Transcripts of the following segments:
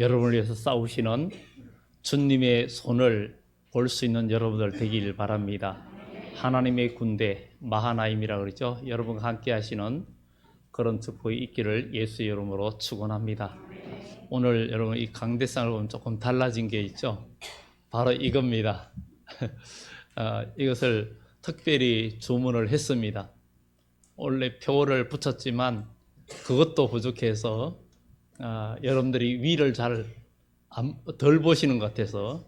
여러분을 위해서 싸우시는 주님의 손을 볼 수 있는 여러분들 되길 바랍니다. 하나님의 군대 마하나임이라고 그러죠. 여러분과 함께 하시는 그런 축복이 있기를 예수의 이름으로 축원합니다. 오늘 여러분 이 강대상을 보면 조금 달라진 게 있죠. 바로 이겁니다. 이것을 특별히 주문을 했습니다. 원래 표를 붙였지만 그것도 부족해서 여러분들이 위를 덜 보시는 것 같아서,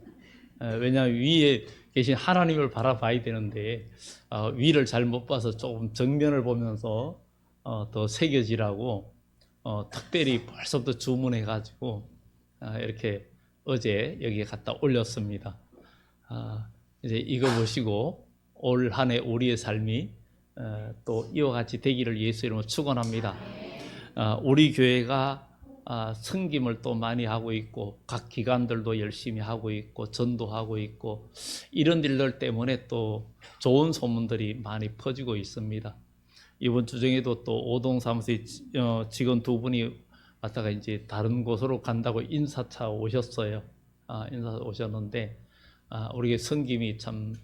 왜냐하면 위에 계신 하나님을 바라봐야 되는데 위를 잘 못 봐서 조금 정면을 보면서 더 새겨지라고 특별히 벌써부터 주문해 가지고 이렇게 어제 여기에 갖다 올렸습니다. 이제 이거 보시고 올 한 해 우리의 삶이 또 이와 같이 되기를 예수 이름으로 축원합니다. 우리 교회가 섬김을 또 많이 하고 있고 각 기관들도 열심히 하고 있고 전도하고 있고 이런 일들 때문에 또 좋은 소문들이 많이 퍼지고 있습니다. 이번 주 중에도 또 오동사무소에 직원 두 분이 왔다가 이제 다른 곳으로 간다고 인사차 오셨어요. 인사 오셨는데 우리가 섬김이 참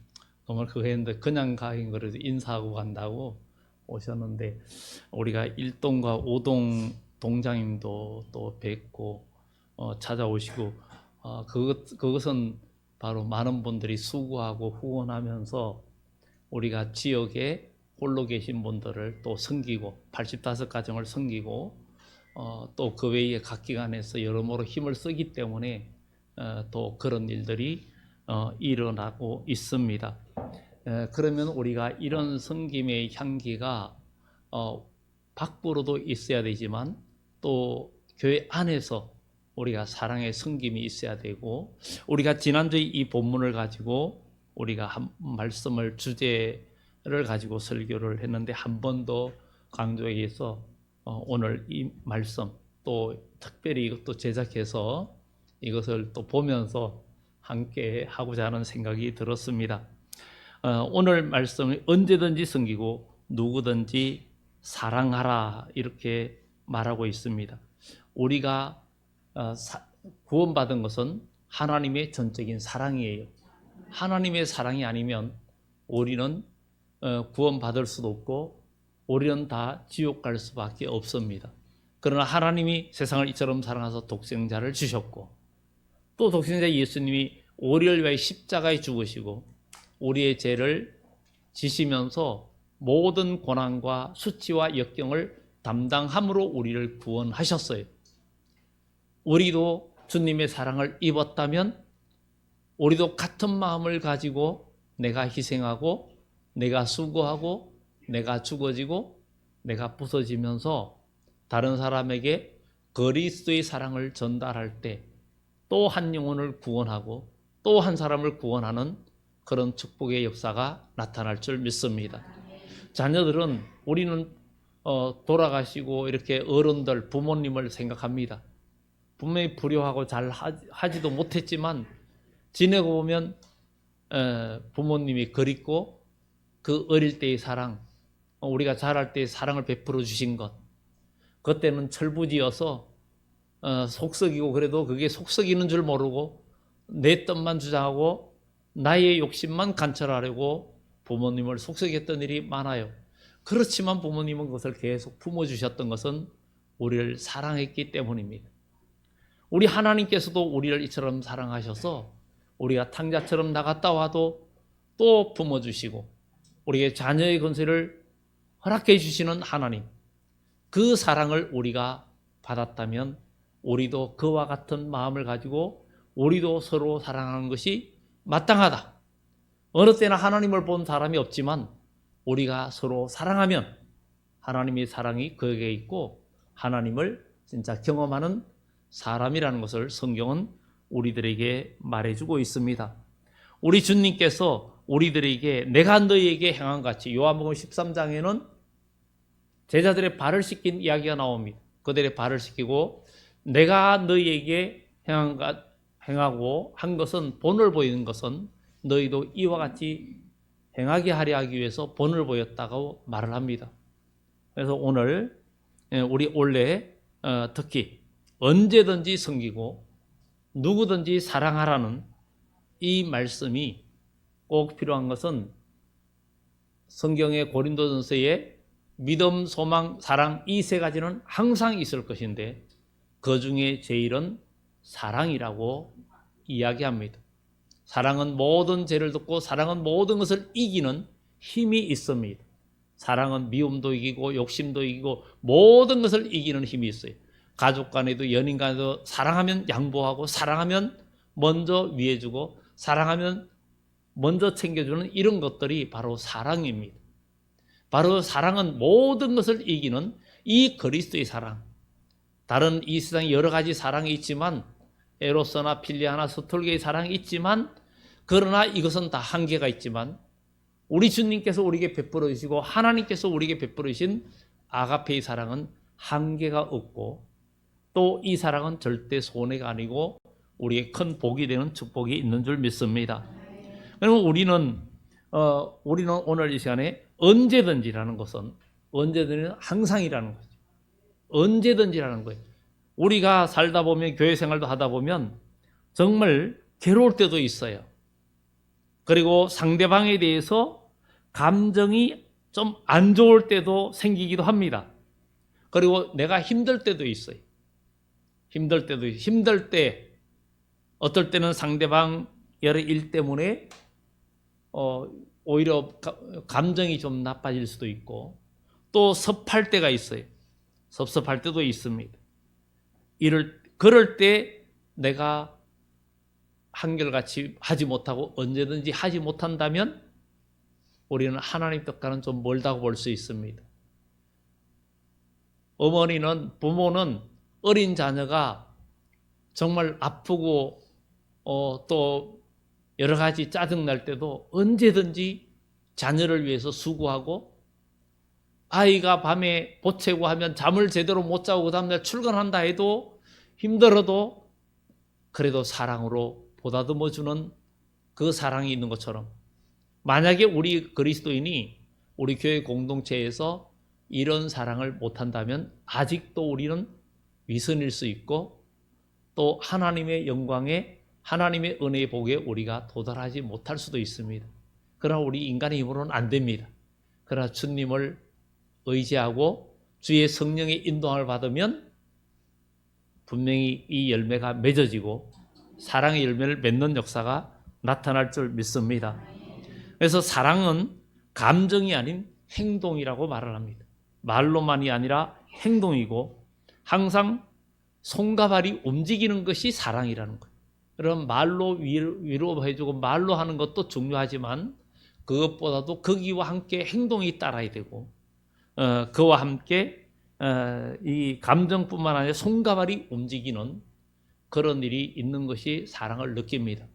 정말 그거 했는데 그냥 가긴 그래도 인사하고 간다고 오셨는데, 우리가 1동과 5동 동장님도 또 뵙고 찾아오시고 그것은 바로 많은 분들이 수고하고 후원하면서 우리가 지역에 홀로 계신 분들을 또 섬기고 85가정을 섬기고 또 그 외에 각 기관에서 여러모로 힘을 쓰기 때문에 또 그런 일들이 일어나고 있습니다. 그러면 우리가 이런 섬김의 향기가 밖으로도 있어야 되지만 또 교회 안에서 우리가 사랑의 섬김이 있어야 되고, 우리가 지난주에 이 본문을 가지고 우리가 한 말씀을 주제를 가지고 설교를 했는데 한 번 더 강조하기 위해서 오늘 이 말씀 또 특별히 이것도 제작해서 이것을 또 보면서 함께 하고자 하는 생각이 들었습니다. 오늘 말씀이 언제든지 섬기고 누구든지 사랑하라 이렇게 말하고 있습니다. 우리가 구원받은 것은 하나님의 전적인 사랑이에요. 하나님의 사랑이 아니면 우리는 구원받을 수도 없고 우리는 다 지옥 갈 수밖에 없습니다. 그러나 하나님이 세상을 이처럼 사랑하사 독생자를 주셨고, 또 독생자 예수님이 우리를 위하여 십자가에 죽으시고 우리의 죄를 지시면서 모든 고난과 수치와 역경을 담당함으로 우리를 구원하셨어요. 우리도 주님의 사랑을 입었다면 우리도 같은 마음을 가지고 내가 희생하고 내가 수고하고 내가 죽어지고 내가 부서지면서 다른 사람에게 그리스도의 사랑을 전달할 때 또 한 영혼을 구원하고 또 한 사람을 구원하는 그런 축복의 역사가 나타날 줄 믿습니다. 자녀들은 우리는 돌아가시고 이렇게 어른들 부모님을 생각합니다. 분명히 불효하고 잘 하지도 못했지만 지내고 보면 부모님이 그립고 그 어릴 때의 사랑, 우리가 자랄 때의 사랑을 베풀어 주신 것, 그때는 철부지여서 속썩이고 그래도 그게 속썩이는 줄 모르고 내 뜻만 주장하고 나의 욕심만 관철하려고 부모님을 속썩였던 일이 많아요. 그렇지만 부모님은 그것을 계속 품어주셨던 것은 우리를 사랑했기 때문입니다. 우리 하나님께서도 우리를 이처럼 사랑하셔서 우리가 탕자처럼 나갔다 와도 또 품어주시고 우리의 자녀의 권세를 허락해 주시는 하나님, 그 사랑을 우리가 받았다면 우리도 그와 같은 마음을 가지고 우리도 서로 사랑하는 것이 마땅하다. 어느 때나 하나님을 본 사람이 없지만 우리가 서로 사랑하면 하나님의 사랑이 그에게 있고 하나님을 진짜 경험하는 사람이라는 것을 성경은 우리들에게 말해주고 있습니다. 우리 주님께서 우리들에게 내가 너희에게 행한 같이, 요한복음 13장에는 제자들의 발을 씻긴 이야기가 나옵니다. 그들의 발을 씻기고 내가 너희에게 행하고 한 것은, 본을 보이는 것은 너희도 이와 같이 행하게 하려 하기 위해서 본을 보였다고 말을 합니다. 그래서 오늘 우리 원래 특히 언제든지 섬기고 누구든지 사랑하라는 이 말씀이 꼭 필요한 것은 성경의 고린도전서에 믿음, 소망, 사랑 이 세 가지는 항상 있을 것인데 그 중에 제일은 사랑이라고 이야기합니다. 사랑은 모든 죄를 덮고 사랑은 모든 것을 이기는 힘이 있습니다. 사랑은 미움도 이기고 욕심도 이기고 모든 것을 이기는 힘이 있어요. 가족 간에도 연인 간에도 사랑하면 양보하고 사랑하면 먼저 위해주고 사랑하면 먼저 챙겨주는 이런 것들이 바로 사랑입니다. 바로 사랑은 모든 것을 이기는 이 그리스도의 사랑. 다른 이 세상에 여러 가지 사랑이 있지만 에로스나 필리아나 스톨게의 사랑이 있지만 그러나 이것은 다 한계가 있지만 우리 주님께서 우리에게 베풀어 주시고 하나님께서 우리에게 베풀어 주신 아가페의 사랑은 한계가 없고 또 이 사랑은 절대 손해가 아니고 우리의 큰 복이 되는 축복이 있는 줄 믿습니다. 그러면 우리는 오늘 이 시간에 언제든지라는 것은 언제든지 항상이라는 거죠. 언제든지라는 거예요. 우리가 살다 보면 교회 생활도 하다 보면 정말 괴로울 때도 있어요. 그리고 상대방에 대해서 감정이 좀 안 좋을 때도 생기기도 합니다. 그리고 내가 힘들 때도 있어요. 힘들 때 어떨 때는 상대방 여러 일 때문에 오히려 감정이 좀 나빠질 수도 있고 또 섭할 때가 있어요. 섭섭할 때도 있습니다. 그럴 때 내가 한결같이 하지 못하고 언제든지 하지 못한다면 우리는 하나님 뜻과는 좀 멀다고 볼 수 있습니다. 부모는 어린 자녀가 정말 아프고 또 여러 가지 짜증날 때도 언제든지 자녀를 위해서 수고하고 아이가 밤에 보채고 하면 잠을 제대로 못 자고 그 다음날 출근한다 해도 힘들어도 그래도 사랑으로 보다듬어주는 그 사랑이 있는 것처럼 만약에 우리 그리스도인이 우리 교회 공동체에서 이런 사랑을 못한다면 아직도 우리는 위선일 수 있고 또 하나님의 영광에 하나님의 은혜의 복에 우리가 도달하지 못할 수도 있습니다. 그러나 우리 인간의 힘으로는 안 됩니다. 그러나 주님을 의지하고 주의 성령의 인도함을 받으면 분명히 이 열매가 맺어지고 사랑의 열매를 맺는 역사가 나타날 줄 믿습니다. 그래서 사랑은 감정이 아닌 행동이라고 말을 합니다. 말로만이 아니라 행동이고 항상 손과 발이 움직이는 것이 사랑이라는 거예요. 그럼 말로 위로해주고 말로 하는 것도 중요하지만 그것보다도 거기와 함께 행동이 따라야 되고 그와 함께 이 감정뿐만 아니라 손과 발이 움직이는 그런 일이 있는 것이 사랑을 느낍니다.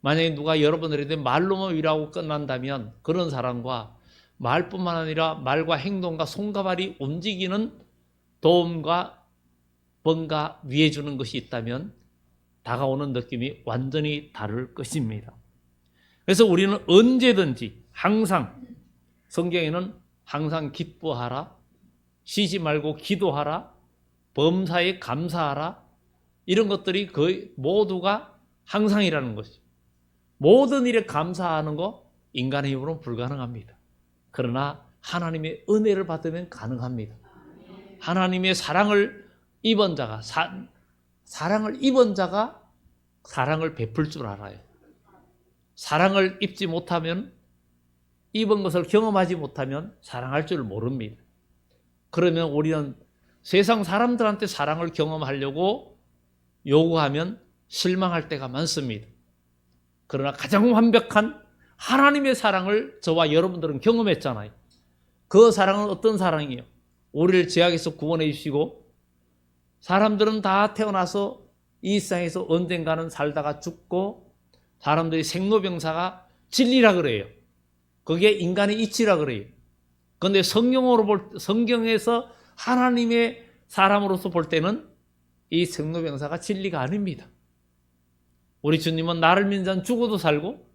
만약에 누가 여러분들한테 말로만 위로하고 끝난다면 그런 사람과 말뿐만 아니라 말과 행동과 손과 발이 움직이는 도움과 뭔가 위해 주는 것이 있다면 다가오는 느낌이 완전히 다를 것입니다. 그래서 우리는 언제든지 항상 성경에는 항상 기뻐하라, 쉬지 말고 기도하라, 범사에 감사하라 이런 것들이 거의 모두가 항상이라는 것이죠. 모든 일에 감사하는 거 인간의 힘으로는 불가능합니다. 그러나 하나님의 은혜를 받으면 가능합니다. 하나님의 사랑을 입은 자가 사랑을 베풀 줄 알아요. 사랑을 입지 못하면 입은 것을 경험하지 못하면 사랑할 줄 모릅니다. 그러면 우리는 세상 사람들한테 사랑을 경험하려고 요구하면 실망할 때가 많습니다. 그러나 가장 완벽한 하나님의 사랑을 저와 여러분들은 경험했잖아요. 그 사랑은 어떤 사랑이에요? 우리를 죄악에서 구원해 주시고 사람들은 다 태어나서 이 세상에서 언젠가는 살다가 죽고 사람들이 생로병사가 진리라 그래요. 그게 인간의 이치라 그래요. 그런데 성경에서 하나님의 사람으로서 볼 때는 이 생로병사가 진리가 아닙니다. 우리 주님은 나를 믿는 자는 죽어도 살고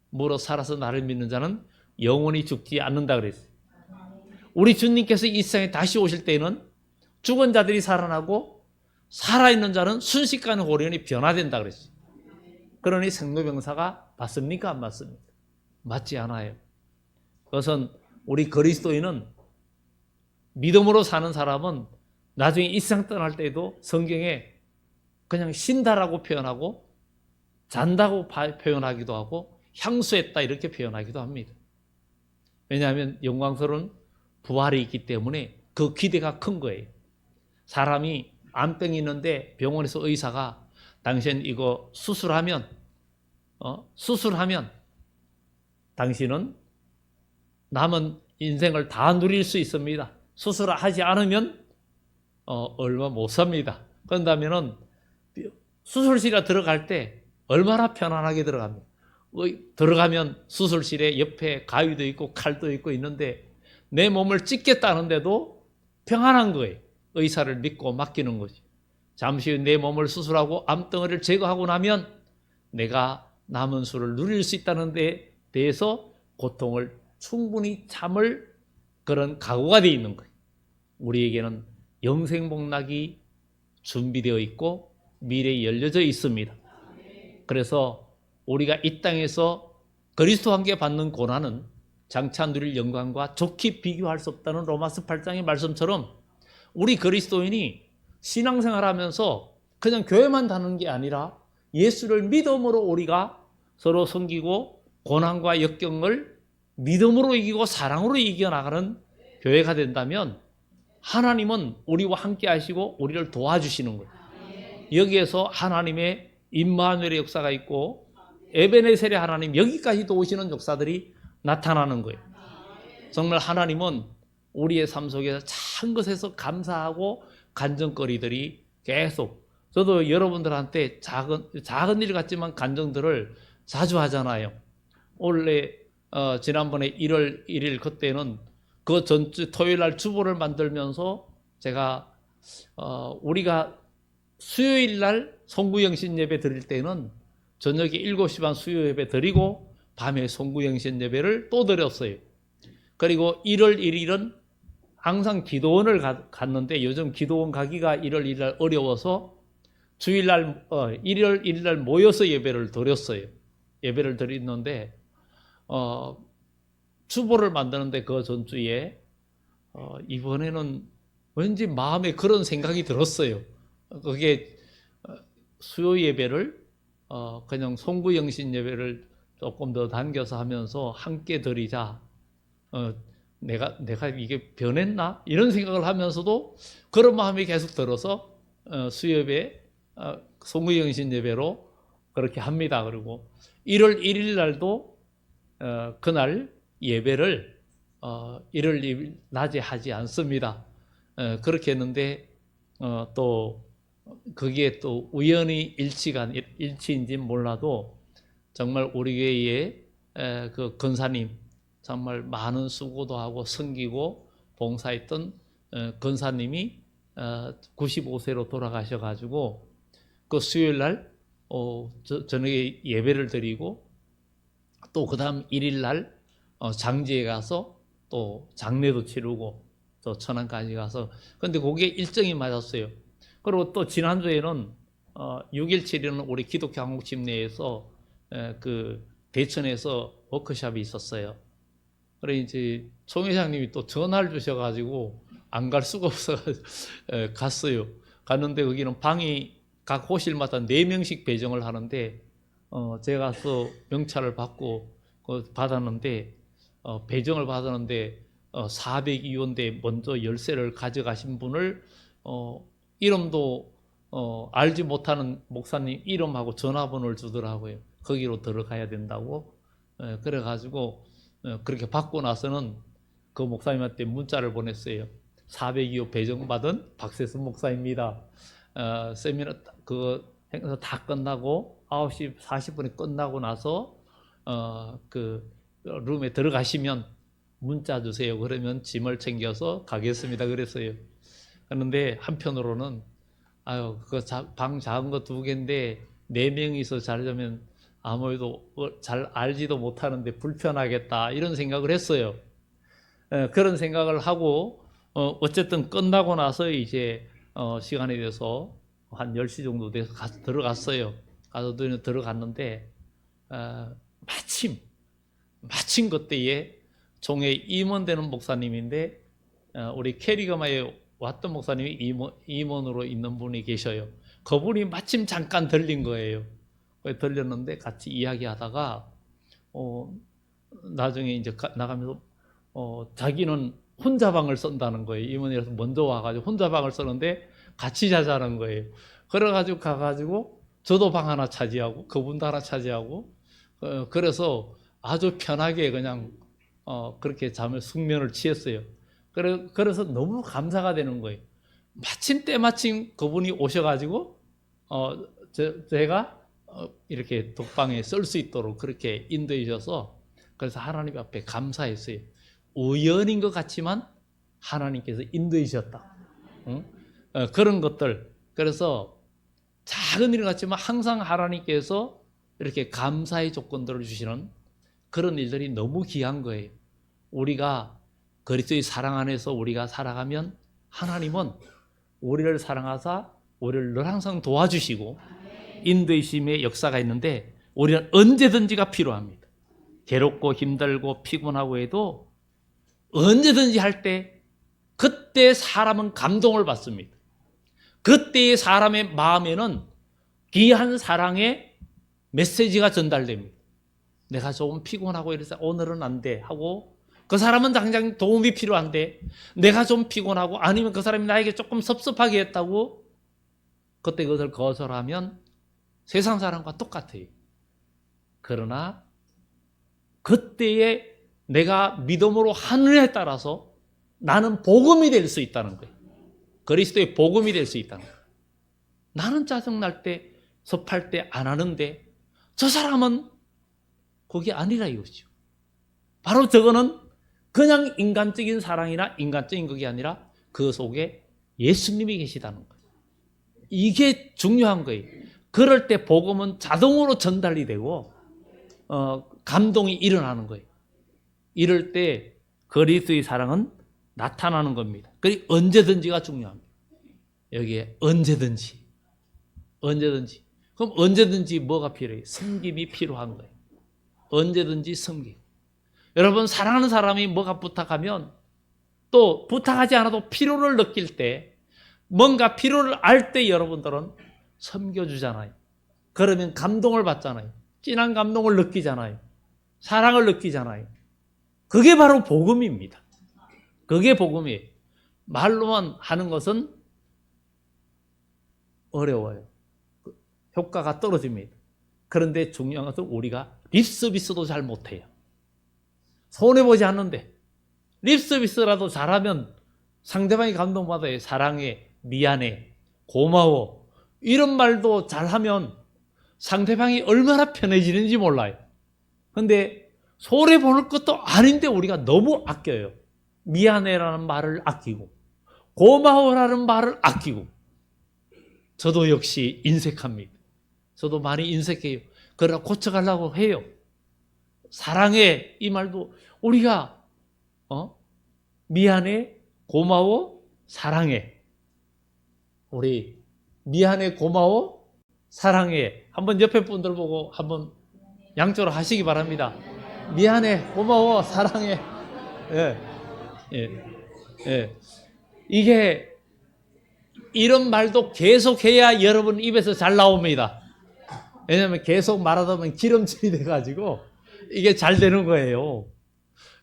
물어 살아서 나를 믿는 자는 영원히 죽지 않는다 그랬어요. 우리 주님께서 이 세상에 다시 오실 때는 죽은 자들이 살아나고 살아있는 자는 순식간에 호련히 변화된다 그랬어요. 그러니 생로병사가 맞습니까? 안 맞습니까? 맞지 않아요. 그것은 우리 그리스도인은 믿음으로 사는 사람은 나중에 이 세상 떠날 때에도 성경에 그냥 쉰다라고 표현하고 잔다고 표현하기도 하고 향수했다 이렇게 표현하기도 합니다. 왜냐하면 영광스러운 부활이 있기 때문에 그 기대가 큰 거예요. 사람이 암병이 있는데 병원에서 의사가 당신 이거 수술하면 당신은 남은 인생을 다 누릴 수 있습니다. 수술하지 않으면 얼마 못 삽니다. 그런다면은 수술실에 들어갈 때 얼마나 편안하게 들어갑니다. 들어가면 수술실에 옆에 가위도 있고 칼도 있고 있는데 내 몸을 찢겠다는데도 평안한 거예요. 의사를 믿고 맡기는 거지. 잠시 후 내 몸을 수술하고 암덩어리를 제거하고 나면 내가 남은 수를 누릴 수 있다는 데 대해서 고통을 충분히 참을 그런 각오가 되어 있는 거예요. 우리에게는 영생복락이 준비되어 있고 미래에 열려져 있습니다. 그래서 우리가 이 땅에서 그리스도와 함께 받는 고난은 장차 누릴 영광과 좋게 비교할 수 없다는 로마서 8장의 말씀처럼 우리 그리스도인이 신앙생활하면서 그냥 교회만 다니는 게 아니라 예수를 믿음으로 우리가 서로 섬기고 고난과 역경을 믿음으로 이기고 사랑으로 이겨나가는 교회가 된다면 하나님은 우리와 함께 하시고 우리를 도와주시는 거예요. 여기에서 하나님의 임마누엘의 역사가 있고 에베네셀의 하나님 여기까지도 오시는 역사들이 나타나는 거예요. 정말 하나님은 우리의 삶 속에서 작은 것에서 감사하고 간증거리들이 계속 저도 여러분들한테 작은 일 같지만 간증들을 자주 하잖아요. 원래 지난번에 1월 1일 그때는 그 전주 토요일 날 주보를 만들면서 제가 우리가 수요일 날 송구영신 예배 드릴 때는 저녁에 7시 반 수요 예배 드리고 밤에 송구영신 예배를 또 드렸어요. 그리고 1월 1일은 항상 기도원을 갔는데 요즘 기도원 가기가 1월 1일 날 어려워서 주일날 1월 1일 날 모여서 예배를 드렸어요. 예배를 드렸는데 주보를 만드는데 그 전주에 이번에는 왠지 마음에 그런 생각이 들었어요. 그게 수요 예배를 그냥 송구영신 예배를 조금 더 당겨서 하면서 함께 드리자. 내가 이게 변했나? 이런 생각을 하면서도 그런 마음이 계속 들어서 수요 예배, 송구영신 예배로 그렇게 합니다. 그리고 1월 1일 날도 그날 예배를 1월 2일 낮에 하지 않습니다. 그렇게 했는데 또 그게 또 우연히 일치인지 몰라도 정말 우리 교회의 그 권사님 정말 많은 수고도 하고 섬기고 봉사했던 권사님이 95세로 돌아가셔가지고 그 수요일 날 저녁에 예배를 드리고 또 그 다음 1일 날 장지에 가서 또 장례도 치르고 또 천안까지 가서 근데 그게 일정이 맞았어요. 그리고 또 지난주에는 6일 7일은 우리 기독교 한국집 내에서 그 대천에서 워크숍이 있었어요. 그래 이제 총 회장님이 또 전화를 주셔가지고 안 갈 수가 없어 갔어요. 갔는데 거기는 방이 각 호실마다 4명씩 배정을 하는데 제가 가서 명찰을 받고 받았는데 배정을 받았는데 402호인데 먼저 열쇠를 가져가신 분을 이름도 알지 못하는 목사님 이름하고 전화번호를 주더라고요. 거기로 들어가야 된다고. 그래가지고 그렇게 받고 나서는 그 목사님한테 문자를 보냈어요. 402호 배정받은 박세순 목사입니다. 세미나 그 행사 다 끝나고 9시 40분에 끝나고 나서 그 룸에 들어가시면 문자 주세요. 그러면 짐을 챙겨서 가겠습니다. 그랬어요. 그런데 한편으로는 그 방 작은 거 2개인데 4명이서 자려면 아무래도 잘 알지도 못하는데 불편하겠다 이런 생각을 했어요. 그런 생각을 하고 어쨌든 끝나고 나서 이제 시간이 돼서 한 10시 정도 돼서 들어갔어요. 가서 들어갔는데 마침 그때에 종에 임원되는 목사님인데 우리 캐리그마에 왔던 목사님이 임원으로 있는 분이 계셔요. 그분이 마침 잠깐 들린 거예요. 들렸는데 같이 이야기하다가 나중에 이제 나가면서 자기는 혼자 방을 쓴다는 거예요. 임원이라서 먼저 와가지고 혼자 방을 쓰는데 같이 자자는 거예요. 그래가지고 가가지고 저도 방 하나 차지하고 그분도 하나 차지하고 그래서 아주 편하게 그냥 그렇게 숙면을 취했어요. 그래서 너무 감사가 되는 거예요. 때마침 그분이 오셔가지고 제가 이렇게 독방에 쓸 수 있도록 그렇게 인도해 주셔서 그래서 하나님 앞에 감사했어요. 우연인 것 같지만 하나님께서 인도해 주셨다. 응? 그런 것들. 그래서 작은 일 같지만 항상 하나님께서 이렇게 감사의 조건들을 주시는 그런 일들이 너무 귀한 거예요. 우리가 그리스도의 사랑 안에서 우리가 살아가면 하나님은 우리를 사랑하사 우리를 늘 항상 도와주시고 인도이심의 역사가 있는데 우리는 언제든지가 필요합니다. 괴롭고 힘들고 피곤하고 해도 언제든지 할 때 그때 사람은 감동을 받습니다. 그때의 사람의 마음에는 귀한 사랑의 메시지가 전달됩니다. 내가 조금 피곤하고 이래서 오늘은 안 돼 하고 그 사람은 당장 도움이 필요한데 내가 좀 피곤하고 아니면 그 사람이 나에게 조금 섭섭하게 했다고 그때 그것을 거절하면 세상 사람과 똑같아요. 그러나 그때에 내가 믿음으로 하느냐에 따라서 나는 복음이 될 수 있다는 거예요. 그리스도의 복음이 될 수 있다는 거예요. 나는 짜증날 때 섭할 때 안 하는데 저 사람은 그게 아니라 이거죠. 바로 저거는 그냥 인간적인 사랑이나 인간적인 그게 아니라 그 속에 예수님이 계시다는 거예요. 이게 중요한 거예요. 그럴 때 복음은 자동으로 전달이 되고 감동이 일어나는 거예요. 이럴 때 그리스도의 사랑은 나타나는 겁니다. 그리고 언제든지가 중요합니다. 여기에 언제든지. 그럼 언제든지 뭐가 필요해요? 섬김이 필요한 거예요. 언제든지 섬김. 여러분 사랑하는 사람이 뭐가 부탁하면 또 부탁하지 않아도 필요를 느낄 때 뭔가 필요를 알 때 여러분들은 섬겨주잖아요. 그러면 감동을 받잖아요. 진한 감동을 느끼잖아요. 사랑을 느끼잖아요. 그게 바로 복음입니다. 그게 복음이에요. 말로만 하는 것은 어려워요. 효과가 떨어집니다. 그런데 중요한 것은 우리가 립서비스도 잘 못해요. 손해보지 않는데 립서비스라도 잘하면 상대방이 감동받아요. 사랑해, 미안해, 고마워 이런 말도 잘하면 상대방이 얼마나 편해지는지 몰라요. 근데 손해보는 것도 아닌데 우리가 너무 아껴요. 미안해라는 말을 아끼고 고마워라는 말을 아끼고 저도 역시 인색합니다. 저도 많이 인색해요. 그러나 고쳐가려고 해요. 사랑해 이 말도 우리가 미안해, 고마워, 사랑해. 우리 미안해, 고마워, 사랑해. 한번 옆에 분들 보고 한번 양쪽으로 하시기 바랍니다. 미안해, 고마워, 사랑해. 이게 이런 말도 계속해야 여러분 입에서 잘 나옵니다. 왜냐하면 계속 말하다 보면 기름칠이 돼가지고 이게 잘 되는 거예요.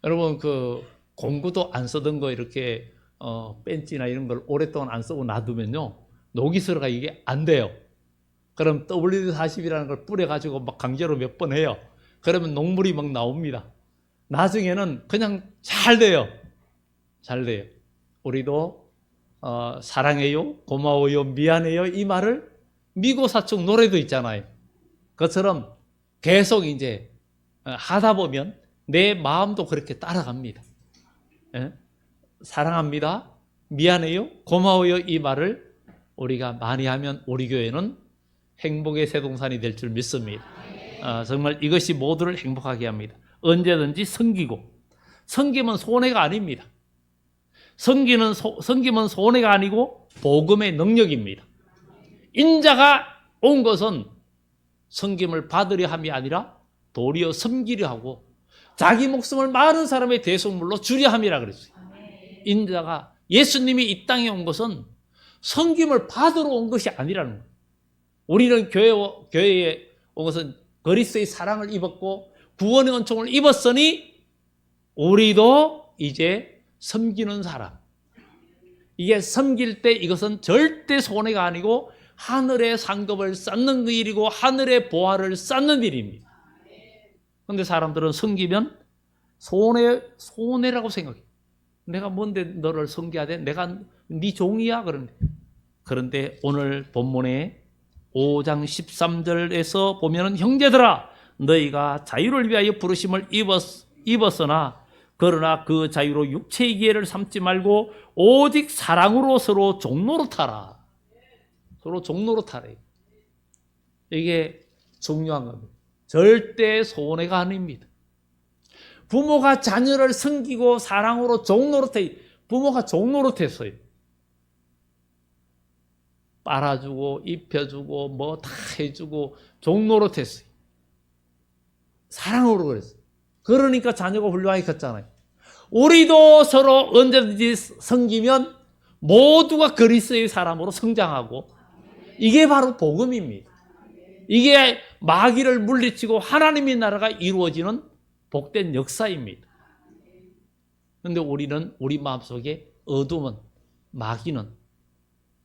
여러분 그 공구도 안 쓰던 거 이렇게 벤치나 이런 걸 오랫동안 안 쓰고 놔두면요 녹이슬어가 이게 안 돼요. 그럼 WD-40이라는 걸 뿌려가지고 막 강제로 몇 번 해요. 그러면 녹물이 막 나옵니다. 나중에는 그냥 잘 돼요. 잘 돼요. 우리도 사랑해요, 고마워요, 미안해요 이 말을 미고사축 노래도 있잖아요. 그것처럼 계속 이제 하다 보면 내 마음도 그렇게 따라갑니다. 사랑합니다, 미안해요, 고마워요 이 말을 우리가 많이 하면 우리 교회는 행복의 새동산이 될 줄 믿습니다. 정말 이것이 모두를 행복하게 합니다. 언제든지 섬기고 섬김은 손해가 아닙니다. 섬김은 손해가 아니고 복음의 능력입니다. 인자가 온 것은 섬김을 받으려 함이 아니라 도리어 섬기려 하고 자기 목숨을 많은 사람의 대속물로 주려 함이라 그랬어요. 인자가 예수님이 이 땅에 온 것은 섬김을 받으러 온 것이 아니라는 거예요. 우리는 교회에 온 것은 그리스도의 사랑을 입었고 구원의 은총을 입었으니 우리도 이제 섬기는 사람. 이게 섬길 때 이것은 절대 손해가 아니고 하늘의 상급을 쌓는 일이고 하늘의 보화를 쌓는 일입니다. 그런데 사람들은 섬기면 손해라고 생각해. 내가 뭔데 너를 섬겨야 돼? 내가 네 종이야? 그런데 오늘 본문에 5장 13절에서 보면은 형제들아 너희가 자유를 위하여 부르심을 입었으나 그러나 그 자유로 육체의 기회를 삼지 말고 오직 사랑으로 서로 종로로 타라. 서로 종로로 타라. 이게 중요한 겁니다. 절대 손해가 아닙니다. 부모가 자녀를 섬기고 사랑으로 종로로 부모가 종로로 탔어요. 빨아주고 입혀주고 뭐 다 해주고 종로로 탔어요. 사랑으로 그랬어요. 그러니까 자녀가 훌륭하게 컸잖아요. 우리도 서로 언제든지 섬기면 모두가 그리스도의 사람으로 성장하고 이게 바로 복음입니다. 이게 마귀를 물리치고 하나님의 나라가 이루어지는 복된 역사입니다. 그런데 우리는 우리 마음속에 어둠은 마귀는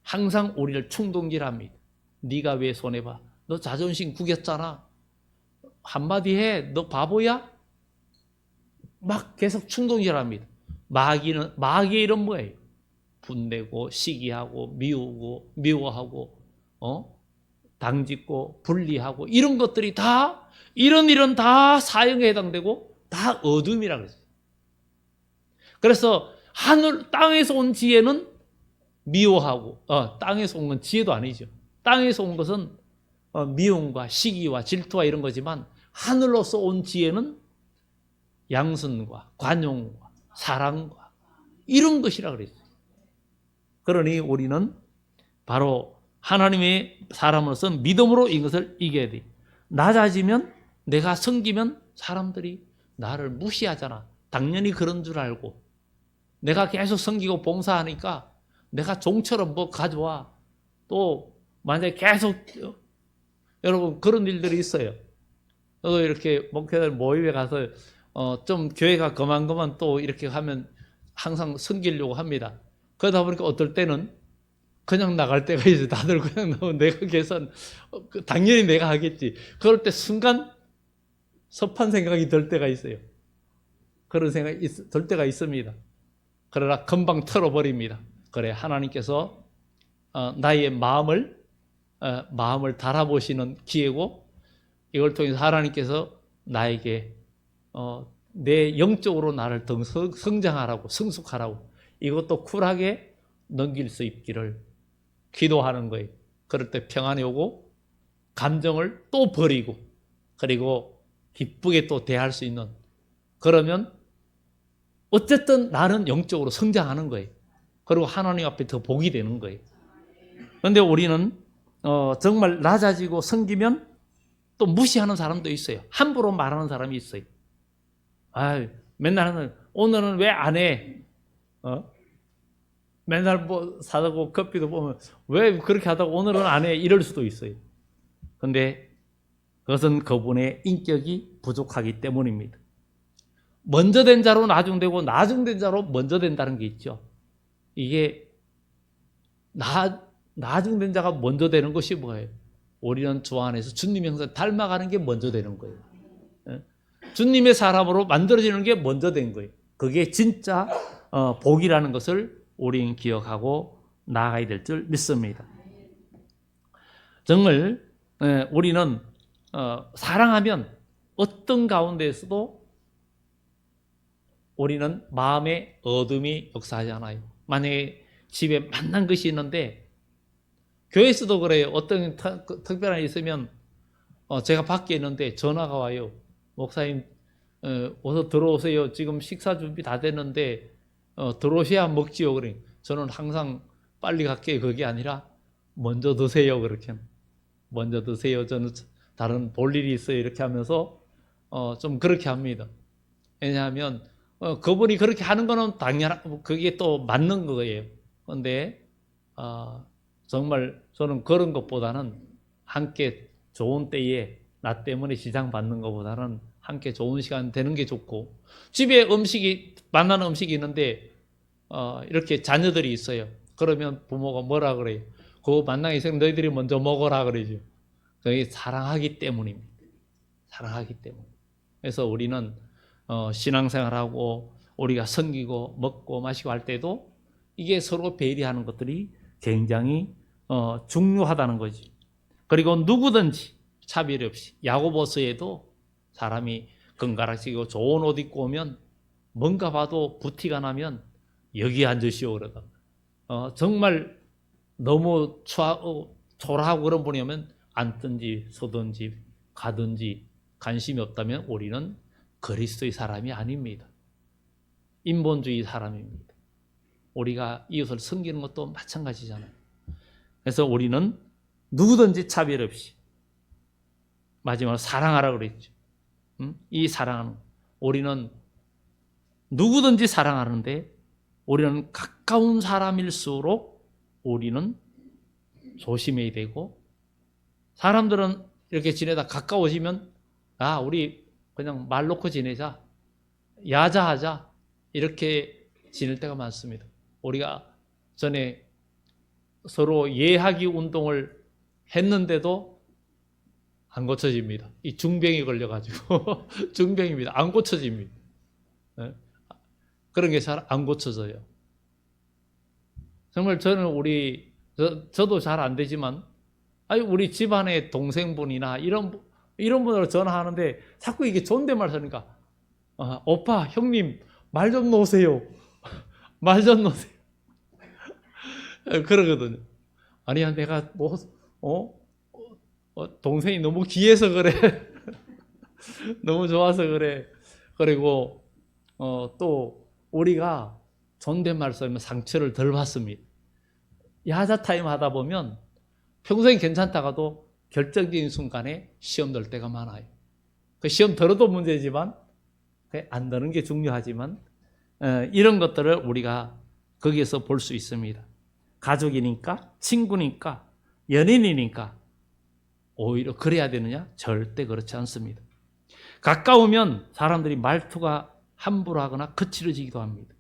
항상 우리를 충동질합니다. 네가 왜 손해봐? 너 자존심 구겼잖아. 한마디 해. 너 바보야? 막 계속 충동질합니다. 마귀의 이름 뭐예요? 분내고 시기하고 미우고 미워하고 당짓고 분리하고 이런 것들이 다 이런 일은 다 사형에 해당되고 다 어둠이라 그랬어요. 그래서 땅에서 온 지혜는 미워하고 땅에서 온 건 지혜도 아니죠. 땅에서 온 것은 미움과 시기와 질투와 이런 거지만 하늘로서 온 지혜는 양선과 관용과 사랑과 이런 것이라 그랬어요. 그러니 우리는 바로 하나님의 사람으로서 믿음으로 이것을 이겨야 돼. 낮아지면 내가 섬기면 사람들이 나를 무시하잖아. 당연히 그런 줄 알고 내가 계속 섬기고 봉사하니까 내가 종처럼 뭐 가져와. 또 만약에 계속 여러분 그런 일들이 있어요. 저도 이렇게 목회자들 모임에 가서 좀 교회가 그만그만 또 이렇게 하면 항상 섬기려고 합니다. 그러다 보니까 어떨 때는 그냥 나갈 때가 있어요. 다들 그냥 나오면 내가 계산 당연히 내가 하겠지. 그럴 때 순간 섭한 생각이 들 때가 있어요. 그런 생각이 들 때가 있습니다. 그러나 금방 털어버립니다. 그래 하나님께서 나의 마음을 달아보시는 기회고 이걸 통해서 하나님께서 나에게 내 영적으로 나를 더 성장하라고 성숙하라고 이것도 쿨하게 넘길 수 있기를 기도하는 거예요. 그럴 때 평안이 오고 감정을 또 버리고 그리고 기쁘게 또 대할 수 있는 그러면 어쨌든 나는 영적으로 성장하는 거예요. 그리고 하나님 앞에 더 복이 되는 거예요. 그런데 우리는 정말 낮아지고 섬기면 또 무시하는 사람도 있어요. 함부로 말하는 사람이 있어요. 맨날 오늘은 왜 안 해? 맨날 뭐 사다고 커피도 보면 왜 그렇게 하다가 오늘은 안 해? 이럴 수도 있어요. 그런데 그것은 그분의 인격이 부족하기 때문입니다. 먼저 된 자로 나중되고 나중된 자로 먼저 된다는 게 있죠. 이게 나중된 자가 먼저 되는 것이 뭐예요? 우리는 주 안에서 주님 형상 닮아가는 게 먼저 되는 거예요. 주님의 사람으로 만들어지는 게 먼저 된 거예요. 그게 진짜 복이라는 것을 우리는 기억하고 나아가야 될 줄 믿습니다. 정말 우리는 사랑하면 어떤 가운데에서도 우리는 마음의 어둠이 역사하지 않아요. 만약에 집에 만난 것이 있는데 교회에서도 그래요. 어떤 특별한 일이 있으면 제가 밖에 있는데 전화가 와요. 목사님 어서 들어오세요. 지금 식사 준비 다 됐는데 들어오셔야 먹지요. 그래. 저는 항상 빨리 갈게 그게 아니라 먼저 드세요. 그렇게 먼저 드세요. 저는 다른 볼 일이 있어요. 이렇게 하면서 좀 그렇게 합니다. 왜냐하면 그분이 그렇게 하는 거는 당연한 그게 또 맞는 거예요. 그런데 정말 저는 그런 것보다는 함께 좋은 때에 나 때문에 지장 받는 것보다는 함께 좋은 시간 되는 게 좋고, 집에 만나는 음식이 있는데 이렇게 자녀들이 있어요. 그러면 부모가 뭐라 그래요? 그거 만나기 전에 너희들이 먼저 먹어라 그러죠. 그게 사랑하기 때문입니다. 사랑하기 때문. 그래서 우리는 신앙생활하고 우리가 섬기고 먹고 마시고 할 때도 이게 서로 배려하는 것들이 굉장히 중요하다는 거지. 그리고 누구든지 차별 없이, 야고보서에도 사람이 건강하시고 좋은 옷 입고 오면 뭔가 봐도 부티가 나면 여기 앉으시오 그러다. 정말 너무 초라하고 그런 분이 오면 앉든지 서든지 가든지 관심이 없다면 우리는 그리스도의 사람이 아닙니다. 인본주의 사람입니다. 우리가 이웃을 섬기는 것도 마찬가지잖아요. 그래서 우리는 누구든지 차별 없이, 마지막으로 사랑하라 그랬죠. 이 사랑하는, 우리는 누구든지 사랑하는데 우리는 가까운 사람일수록 우리는 조심해야 되고, 사람들은 이렇게 지내다 가까워지면 우리 그냥 말 놓고 지내자, 야자하자, 이렇게 지낼 때가 많습니다. 우리가 전에 서로 예하기 운동을 했는데도 안 고쳐집니다. 이 중병이 걸려가지고 중병입니다. 안 고쳐집니다. 그런 게 잘 안 고쳐져요. 정말 저는 저도 잘 안 되지만, 우리 집안의 동생분이나 이런 분으로 전화하는데 자꾸 이게 존댓말 쓰니까 오빠, 형님, 말 좀 놓으세요. 말 좀 놓으세요. 그러거든요. 아니야, 내가 동생이 너무 귀해서 그래. 너무 좋아서 그래. 그리고 또 우리가 존댓말 쓰면 상처를 덜 받습니다. 야자 타임 하다 보면 평소에 괜찮다가도 결정적인 순간에 시험 들 때가 많아요. 그 시험 들어도 문제지만 안 드는 게 중요하지만 이런 것들을 우리가 거기에서 볼 수 있습니다. 가족이니까, 친구니까, 연인이니까 오히려 그래야 되느냐? 절대 그렇지 않습니다. 가까우면 사람들이 말투가 함부로 하거나 거칠어지기도 합니다.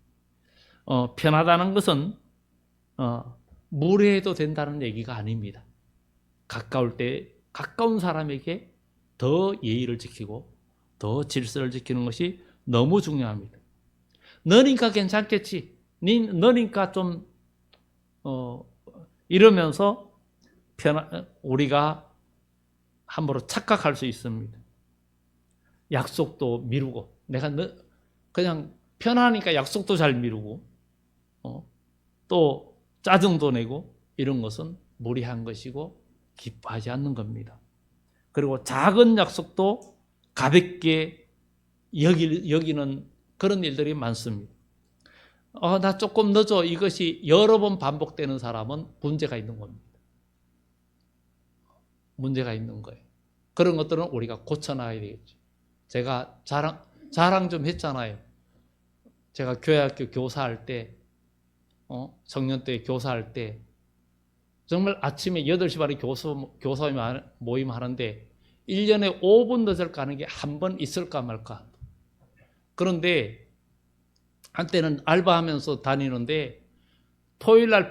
편하다는 것은 무례해도 된다는 얘기가 아닙니다. 가까울 때 가까운 사람에게 더 예의를 지키고 더 질서를 지키는 것이 너무 중요합니다. 너니까 괜찮겠지, 너니까 좀 이러면서 우리가 함부로 착각할 수 있습니다. 약속도 미루고, 내가 그냥 편하니까 약속도 잘 미루고, 또 짜증도 내고, 이런 것은 무리한 것이고 기뻐하지 않는 겁니다. 그리고 작은 약속도 가볍게 여기는 그런 일들이 많습니다. 나 조금 늦어, 이것이 여러 번 반복되는 사람은 문제가 있는 겁니다. 문제가 있는 거예요. 그런 것들은 우리가 고쳐놔야 되겠죠. 제가 자랑 좀 했잖아요. 제가 교회학교 교사할 때, 청년 때 교사할 때, 정말 아침에 8시 반에 교사 모임 하는데 1년에 5분 늦을 가는 게 한 번 있을까 말까. 그런데 한때는 알바하면서 다니는데 토요일 날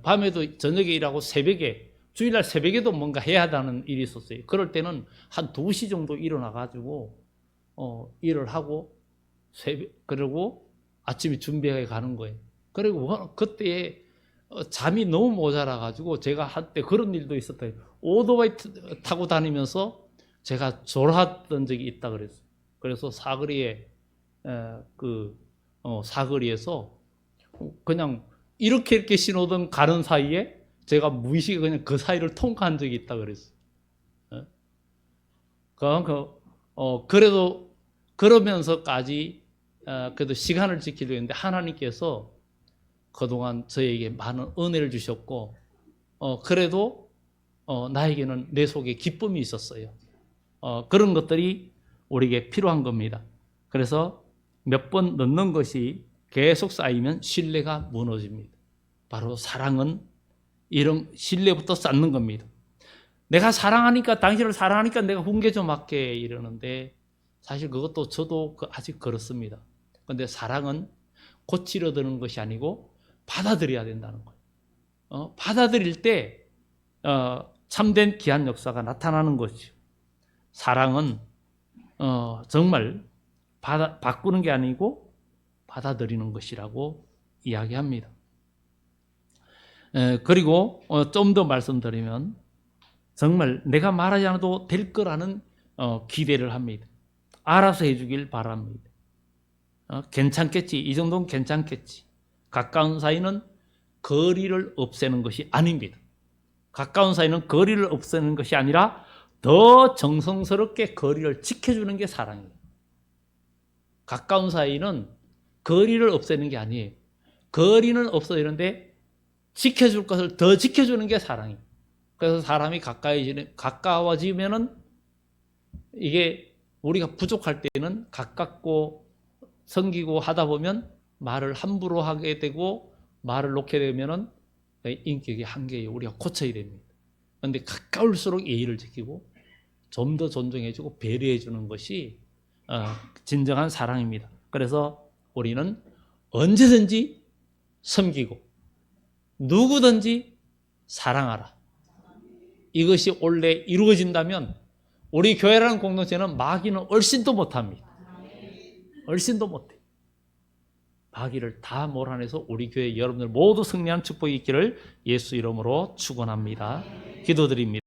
밤에도 저녁에 일하고 새벽에, 주일날 새벽에도 뭔가 해야 하는 일이 있었어요. 그럴 때는 한 2시 정도 일어나가지고 일을 하고 그리고 아침에 준비해 가는 거예요. 그리고 그때 잠이 너무 모자라가지고 제가 한때 그런 일도 있었대요. 오토바이 타고 다니면서 제가 졸았던 적이 있다 그랬어요. 그래서 사거리에서 그냥 이렇게 신호등 가는 사이에 제가 무의식에 그냥 그 사이를 통과한 적이 있다 그랬어요. 그래도 그러면서까지 그래도 시간을 지키려고 했는데 하나님께서 그동안 저에게 많은 은혜를 주셨고 그래도 나에게는 내 속에 기쁨이 있었어요. 그런 것들이 우리에게 필요한 겁니다. 그래서 몇 번 넣는 것이 계속 쌓이면 신뢰가 무너집니다. 바로 사랑은 이런 신뢰부터 쌓는 겁니다. 내가 사랑하니까, 당신을 사랑하니까 내가 훈계 좀 할게 이러는데 사실 그것도 저도 아직 그렇습니다. 그런데 사랑은 고치려 드는 것이 아니고 받아들여야 된다는 거예요. 받아들일 때 참된 귀한 역사가 나타나는 거죠. 사랑은 정말 바꾸는 게 아니고 받아들이는 것이라고 이야기합니다. 그리고 좀 더 말씀드리면 정말 내가 말하지 않아도 될 거라는 기대를 합니다. 알아서 해주길 바랍니다. 괜찮겠지, 이 정도는 괜찮겠지. 가까운 사이는 거리를 없애는 것이 아닙니다. 가까운 사이는 거리를 없애는 것이 아니라 더 정성스럽게 거리를 지켜주는 게 사랑이에요. 가까운 사이는 거리를 없애는 게 아니에요. 거리는 없어지는데 지켜줄 것을 더 지켜주는 게 사랑이에요. 그래서 사람이 가까워지면은 이게 우리가 부족할 때는 가깝고 섬기고 하다 보면 말을 함부로 하게 되고 말을 놓게 되면은 인격의 한계에 우리가 고쳐야 됩니다. 그런데 가까울수록 예의를 지키고 좀 더 존중해주고 배려해주는 것이 진정한 사랑입니다. 그래서 우리는 언제든지 섬기고 누구든지 사랑하라. 이것이 원래 이루어진다면 우리 교회라는 공동체는 마귀는 얼씬도 못합니다. 얼씬도 못해. 마귀를 다 몰아내서 우리 교회 여러분들 모두 승리하는 축복이 있기를 예수 이름으로 축원합니다. 기도드립니다.